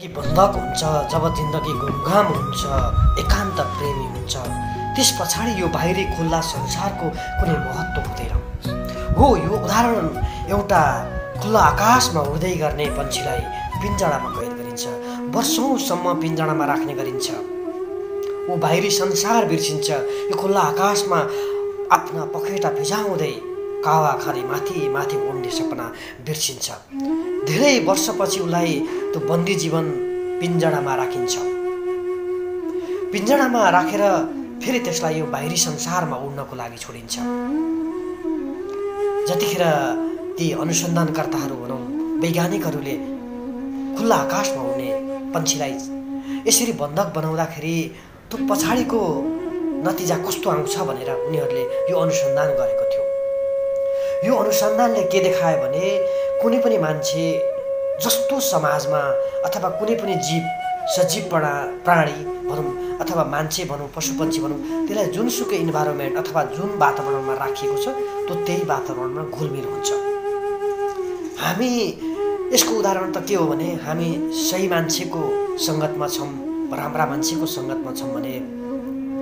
बन्धक हुन्छ, जब जिन्दगी गुमघाम हुन्छ, एकान्त प्रेमी हुन्छ, त्यस पछाडि यो बाहिरी खुल्ला संसारको कुनै महत्त्व हुँदैन। हो, यो उदाहरण एउटा खुल्ला आकाशमा उड्दै गर्ने पन्छीलाई पिञ्जडामा कैद गरिन्छ, वर्षौँसम्म पिञ्जडामा राख्ने गरिन्छ। ऊ बाहिरी संसार बिर्सिन्छ, यो खुल्ला आकाशमा आफ्ना पखेटा भिजाउँदै कावा खाने माथि माथि उड्ने सपना बिर्सिन्छ। धेरै वर्षपछि उसलाई त्यो बन्दी जीवन पिञ्जडामा राखिन्छ। पिञ्जडामा राखेर फेरि त्यसलाई यो बाहिरी संसारमा उड्नको लागि छोडिन्छ। जतिखेर ती अनुसन्धानकर्ताहरू भनौँ, वैज्ञानिकहरूले खुल्ला आकाशमा उड्ने पन्छीलाई यसरी बन्धक बनाउँदाखेरि त्यो पछाडिको नतिजा कस्तो आउँछ भनेर उनीहरूले यो अनुसन्धान गरेको थियो। यो अनुसन्धानले के देखायो भने कुनै पनि मान्छे जस्तो समाजमा अथवा कुनै पनि जीव सजीव प्राणी भनौँ अथवा मान्छे भनौँ पशुपन्छी भनौँ, त्यसलाई जुनसुकै इन्भाइरोमेन्ट अथवा जुन वातावरणमा राखिएको छ त्यो त्यही वातावरणमा घुलमिल हुन्छ। हामी यसको उदाहरण त के हो भने हामी सही मान्छेको सङ्गतमा छौँ, राम्रा मान्छेको सङ्गतमा छौँ भने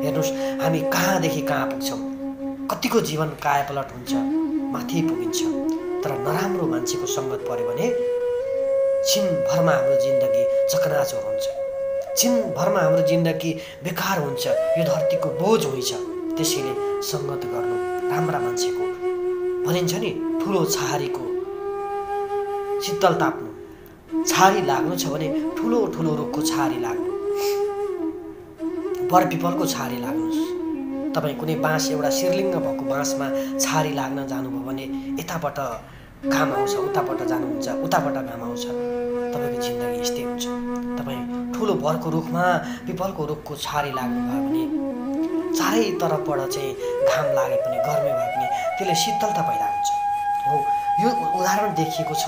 हेर्नुहोस् हामी कहाँदेखि कहाँ पुग्छौँ, कतिको जीवन कायापलट हुन्छ, माथि पुगिन्छ। तर नराम्रो मान्छेको सङ्गत पऱ्यो भने छिनभरमा हाम्रो जिन्दगी चकनाचुर हुन्छ, छिनभरमा हाम्रो जिन्दगी बेकार हुन्छ, यो धरतीको बोझ हुन्छ। त्यसैले सङ्गत गर्नु राम्रा मान्छेको। भनिन्छ नि ठुलो छहारीको शीतल ताप्नु, छहारी लाग्नु छ भने ठुलो ठुलो रुखको छहारी लाग्नु, बरपिपलको छहारी लाग्नुहोस्। तपाईँ कुनै बाँस एउटा शिरलिङ्ग भएको बाँसमा छहारी लाग्न जानुभयो भने यताबाट घाम आउँछ, उताबाट जानुहुन्छ, उताबाट घाम आउँछ। तपाईँको जिन्दगी यस्तै हुन्छ। तपाईँ ठुलो बरको रुखमा पिपलको रुखको छहारी लाग्नुभयो भने चारैतर्फबाट चाहिँ घाम लागे पनि गर्मी भए पनि त्यसले शीतलता पैदा हुन्छ। हो, यो उदाहरण देखिएको छ,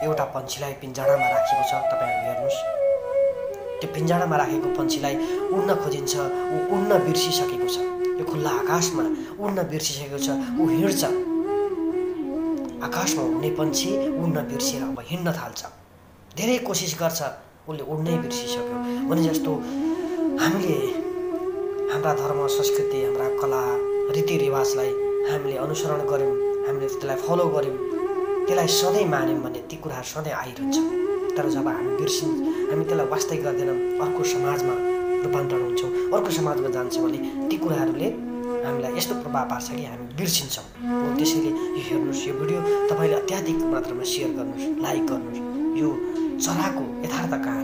एउटा पन्छीलाई पिञ्जडामा राखेको छ। तपाईँहरू हेर्नुहोस्, त्यो पिञ्जडामा राखेको पन्छीलाई उड्न खोजिन्छ, ऊ उड्न बिर्सिसकेको छ। यो खुल्ला आकाशमा उड्न बिर्सिसकेको छ, ऊ हिँड्छ। आकाशमा उड्ने पन्छी उड्न बिर्सिएर अब हिँड्न थाल्छ। धेरै कोसिस गर्छ, उसले उड्नै बिर्सिसक्यो। भने जस्तो हामीले हाम्रा धर्म संस्कृति, हाम्रा कला रीतिरिवाजलाई हामीले अनुसरण गऱ्यौँ, हामीले त्यसलाई फलो गऱ्यौँ, त्यसलाई सधैँ मान्यौँ भने ती कुराहरू सधैँ आइरहन्छ। तर जब हामी हामी त्यसलाई वास्तै गर्दैनौँ, अर्को समाजमा रूपान्तरण हुन्छौँ, अर्को समाजमा जान्छौँ भने ती कुराहरूले हामीलाई यस्तो प्रभाव पार्छ कि हामी बिर्सिन्छौँ। हो, त्यसैले यो हेर्नुहोस्, यो भिडियो तपाईँले अत्याधिक मात्रामा सेयर गर्नुहोस्, लाइक गर्नुहोस्। यो चराको यथार्थ कहानी